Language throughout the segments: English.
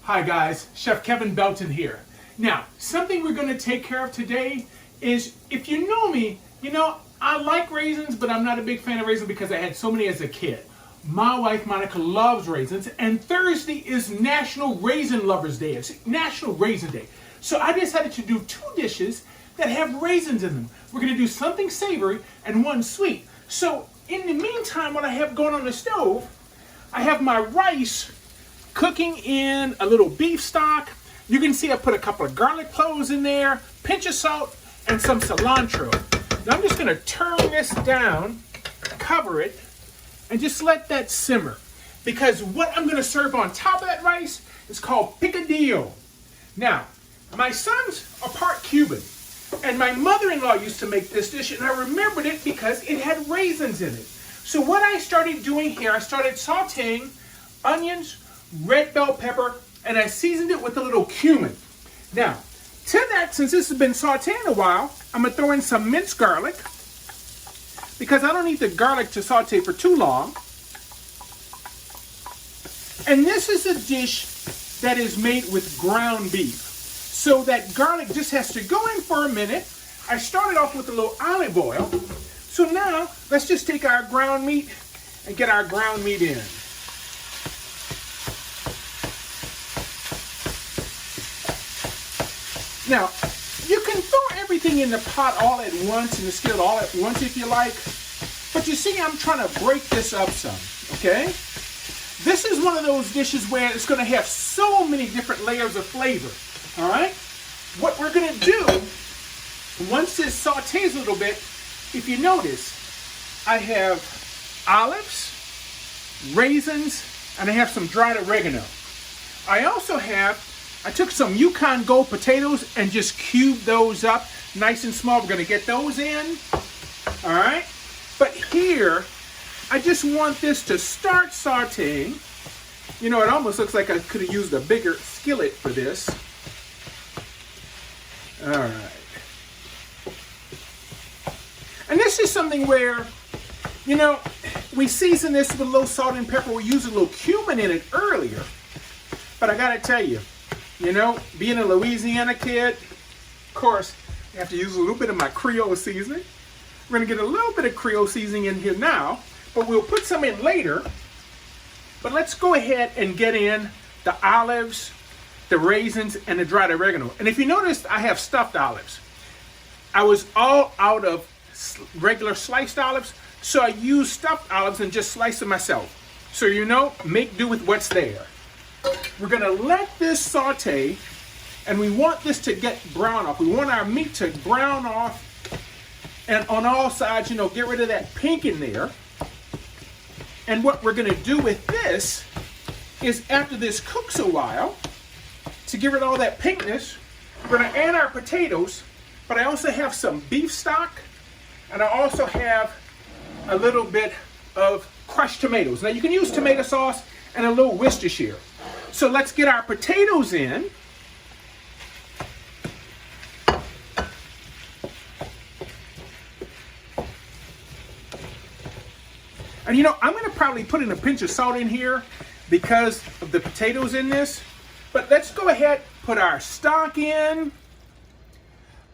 Hi guys, Chef Kevin Belton here. Now, something we're going to take care of today is, if you know me, you know I like raisins, but I'm not a big fan of raisins because I had so many as a kid. My wife Monica loves raisins, and Thursday is National Raisin Lovers Day. It's National Raisin Day. So I decided to do two dishes that have raisins in them. We're going to do something savory and one sweet. So in the meantime, what I have going on the stove, I have my rice cooking in a little beef stock. You can see I put a couple of garlic cloves in there, pinch of salt, and some cilantro. Now I'm just going to turn this down, cover it, and just let that simmer. Because what I'm going to serve on top of that rice is called Picadillo. Now, my sons are part Cuban, and my mother-in-law used to make this dish, and I remembered it because it had raisins in it. So what I started doing here, I started sauteing onions, red bell pepper, and I seasoned it with a little cumin. Now, to that, since this has been sauteing a while, I'm going to throw in some minced garlic, because I don't need the garlic to saute for too long. And this is a dish that is made with ground beef. So that garlic just has to go in for a minute. I started off with a little olive oil. So now, let's just take our ground meat and get our ground meat in. Now, you can throw everything in the pot all at once, in the skillet all at once if you like. But you see, I'm trying to break this up some, okay? This is one of those dishes where it's going to have so many different layers of flavor, all right? What we're going to do, once this sautés a little bit, if you notice, I have olives, raisins, and I have some dried oregano. I also have, I took some Yukon Gold potatoes and just cubed those up nice and small. We're going to get those in, all right? But here, I just want this to start sauteing. You know, it almost looks like I could have used a bigger skillet for this. All right. And this is something where, you know, we season this with a little salt and pepper. We used a little cumin in it earlier. But I got to tell you, you know, being a Louisiana kid, of course, I have to use a little bit of my Creole seasoning. We're going to get a little bit of Creole seasoning in here now, but we'll put some in later. But let's go ahead and get in the olives, the raisins, and the dried oregano. And if you notice, I have stuffed olives. I was all out of regular sliced olives, so I used stuffed olives and just sliced them myself. So, you know, make do with what's there. We're going to let this saute, and we want this to get brown off. We want our meat to brown off, and on all sides, you know, get rid of that pink in there. And what we're going to do with this is, after this cooks a while, to get rid of all that pinkness, we're going to add our potatoes, but I also have some beef stock, and I also have a little bit of crushed tomatoes. Now, you can use tomato sauce and a little Worcestershire. So let's get our potatoes in. And you know, I'm going to probably put in a pinch of salt in here because of the potatoes in this. But let's go ahead, put our stock in.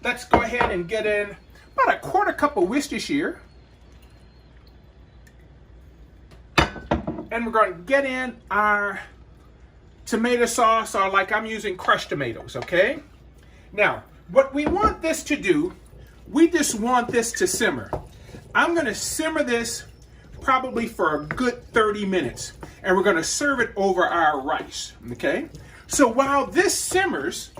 Let's go ahead and get in about a quarter cup of Worcestershire. And we're going to get in our tomato sauce, or like I'm using crushed tomatoes, okay? Now, what we want this to do, we just want this to simmer. I'm going to simmer this probably for a good 30 minutes, and we're going to serve it over our rice, okay? So while this simmers,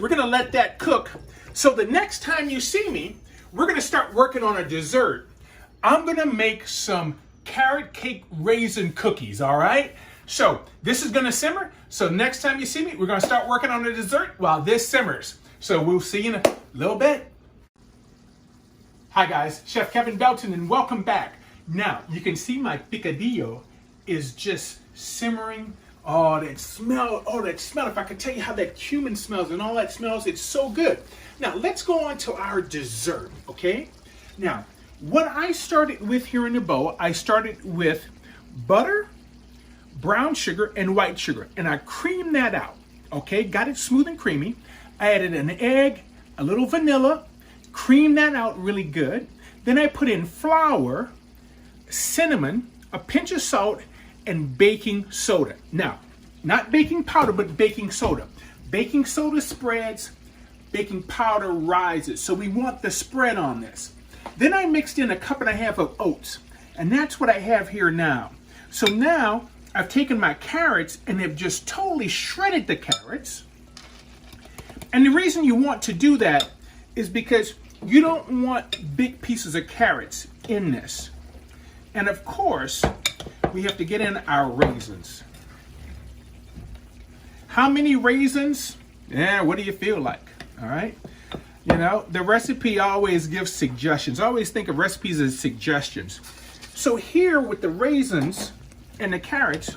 we're going to let that cook. So the next time you see me, we're going to start working on a dessert. I'm going to make some carrot cake raisin cookies, all right? So this is going to simmer. So next time you see me, we're going to start working on the dessert while this simmers. So we'll see you in a little bit. Hi guys, Chef Kevin Belton, and welcome back. Now, you can see my picadillo is just simmering. Oh, that smell. If I could tell you how that cumin smells and all that smells, it's so good. Now, let's go on to our dessert, okay? Now, what I started with here in the bowl, I started with butter, brown sugar and white sugar, and I creamed that out. Okay, got it smooth and creamy. I added an egg, a little vanilla, creamed that out really good. Then I put in flour, cinnamon, a pinch of salt, and baking soda. Now, not baking powder, but baking soda. Baking soda spreads, baking powder rises. So we want the spread on this. Then I mixed in a cup and a half of oats, and that's what I have here now. So now I've taken my carrots and have just totally shredded the carrots. And the reason you want to do that is because you don't want big pieces of carrots in this. And of course, we have to get in our raisins. How many raisins? Yeah, what do you feel like? All right. You know, the recipe always gives suggestions. I always think of recipes as suggestions. So here with the raisins and the carrots,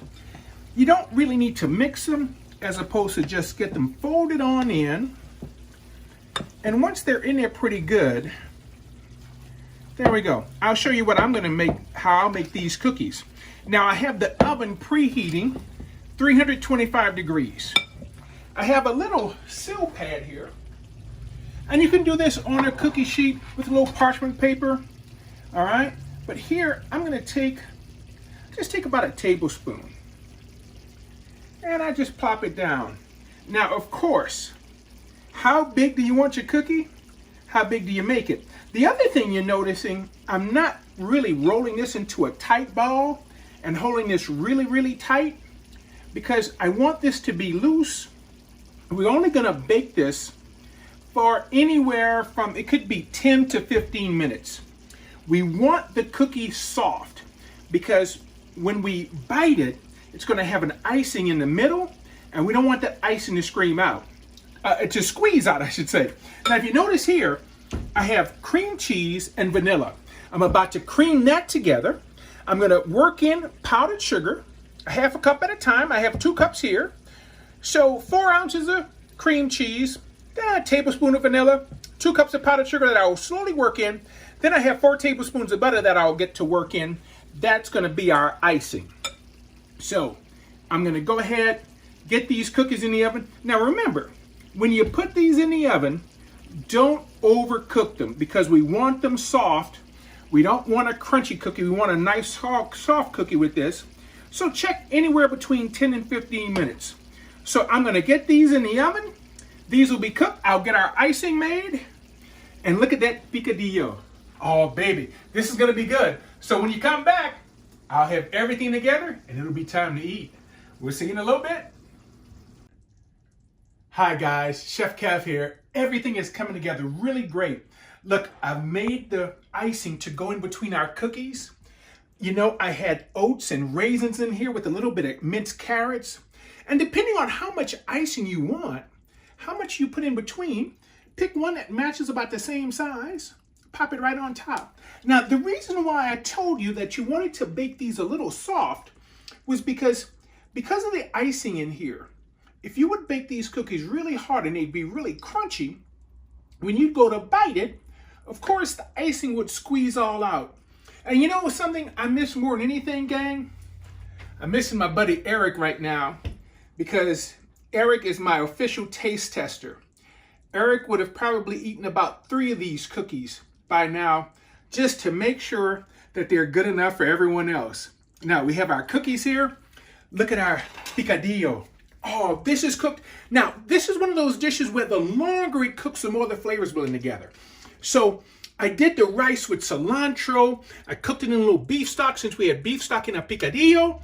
you don't really need to mix them as opposed to just get them folded on in. And once they're in there pretty good, there we go. I'll show you what I'm going to make, how I'll make these cookies. Now I have the oven preheating 325 degrees. I have a little sill pad here. And you can do this on a cookie sheet with a little parchment paper. All right. But here I'm going to just take about a tablespoon. And I just plop it down. Now, of course, how big do you want your cookie? How big do you make it? The other thing you're noticing, I'm not really rolling this into a tight ball and holding this really, really tight because I want this to be loose. We're only going to bake this for anywhere from, it could be 10 to 15 minutes. We want the cookie soft because when we bite it, it's going to have an icing in the middle, and we don't want that icing to squeeze out, I should say. Now, if you notice here, I have cream cheese and vanilla. I'm about to cream that together. I'm going to work in powdered sugar, a half a cup at a time. I have 2 cups here. So 4 ounces of cream cheese, then a tablespoon of vanilla, 2 cups of powdered sugar that I will slowly work in. Then I have 4 tablespoons of butter that I'll get to work in. That's going to be our icing. So I'm going to go ahead, get these cookies in the oven. Now remember, when you put these in the oven, don't overcook them because we want them soft. We don't want a crunchy cookie. We want a nice soft cookie with this. So check anywhere between 10 and 15 minutes. So I'm going to get these in the oven. These will be cooked. I'll get our icing made. And look at that picadillo. Oh, baby, this is going to be good. So when you come back, I'll have everything together and it'll be time to eat. We'll see you in a little bit. Hi guys, Chef Kev here. Everything is coming together really great. Look, I've made the icing to go in between our cookies. You know, I had oats and raisins in here with a little bit of minced carrots. And depending on how much icing you want, how much you put in between, pick one that matches about the same size, pop it right on top. Now, the reason why I told you that you wanted to bake these a little soft was because of the icing in here. If you would bake these cookies really hard and they'd be really crunchy, when you go to bite it, of course, the icing would squeeze all out. And you know something I miss more than anything, gang? I'm missing my buddy Eric right now because Eric is my official taste tester. Eric would have probably eaten about 3 of these cookies by now just to make sure that they're good enough for everyone else. Now, we have our cookies here. Look at our picadillo. Oh, this is cooked. Now, this is one of those dishes where the longer it cooks, the more the flavors blend together. So I did the rice with cilantro. I cooked it in a little beef stock since we had beef stock in our picadillo.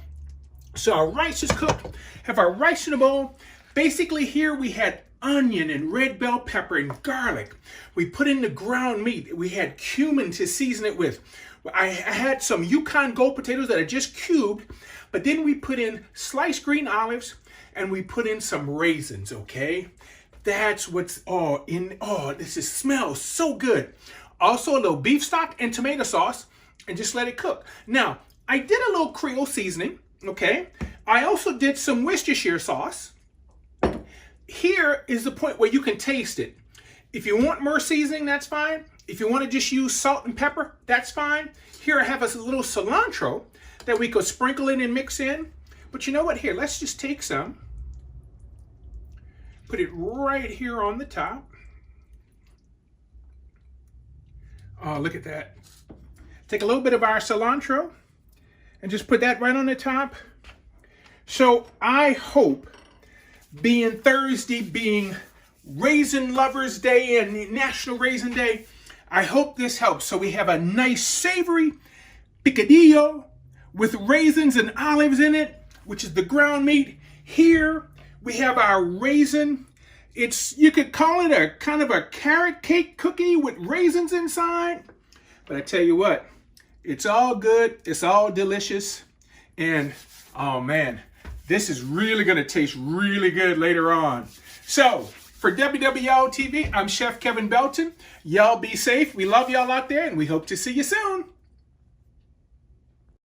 So our rice is cooked. Have our rice in a bowl. Basically here we had onion and red bell pepper and garlic. We put in the ground meat. We had cumin to season it with. I had some Yukon Gold potatoes that I just cubed, but then we put in sliced green olives and we put in some raisins, okay? That's what's this smells so good. Also a little beef stock and tomato sauce and just let it cook. Now, I did a little Creole seasoning, okay? I also did some Worcestershire sauce. Here is the point where you can taste it. If you want more seasoning, that's fine. If you want to just use salt and pepper, that's fine. Here I have a little cilantro that we could sprinkle in and mix in. But you know what? Here, let's just take some. Put it right here on the top. Oh, look at that. Take a little bit of our cilantro and just put that right on the top. So I hope, being Thursday, being Raisin Lovers Day and National Raisin Day, I hope this helps. So we have a nice savory picadillo with raisins and olives in it, which is the ground meat. Here we have our raisin. You could call it a kind of a carrot cake cookie with raisins inside. But I tell you what, it's all good. It's all delicious. And oh man, this is really going to taste really good later on. So for WWL TV, I'm Chef Kevin Belton. Y'all be safe. We love y'all out there, and we hope to see you soon.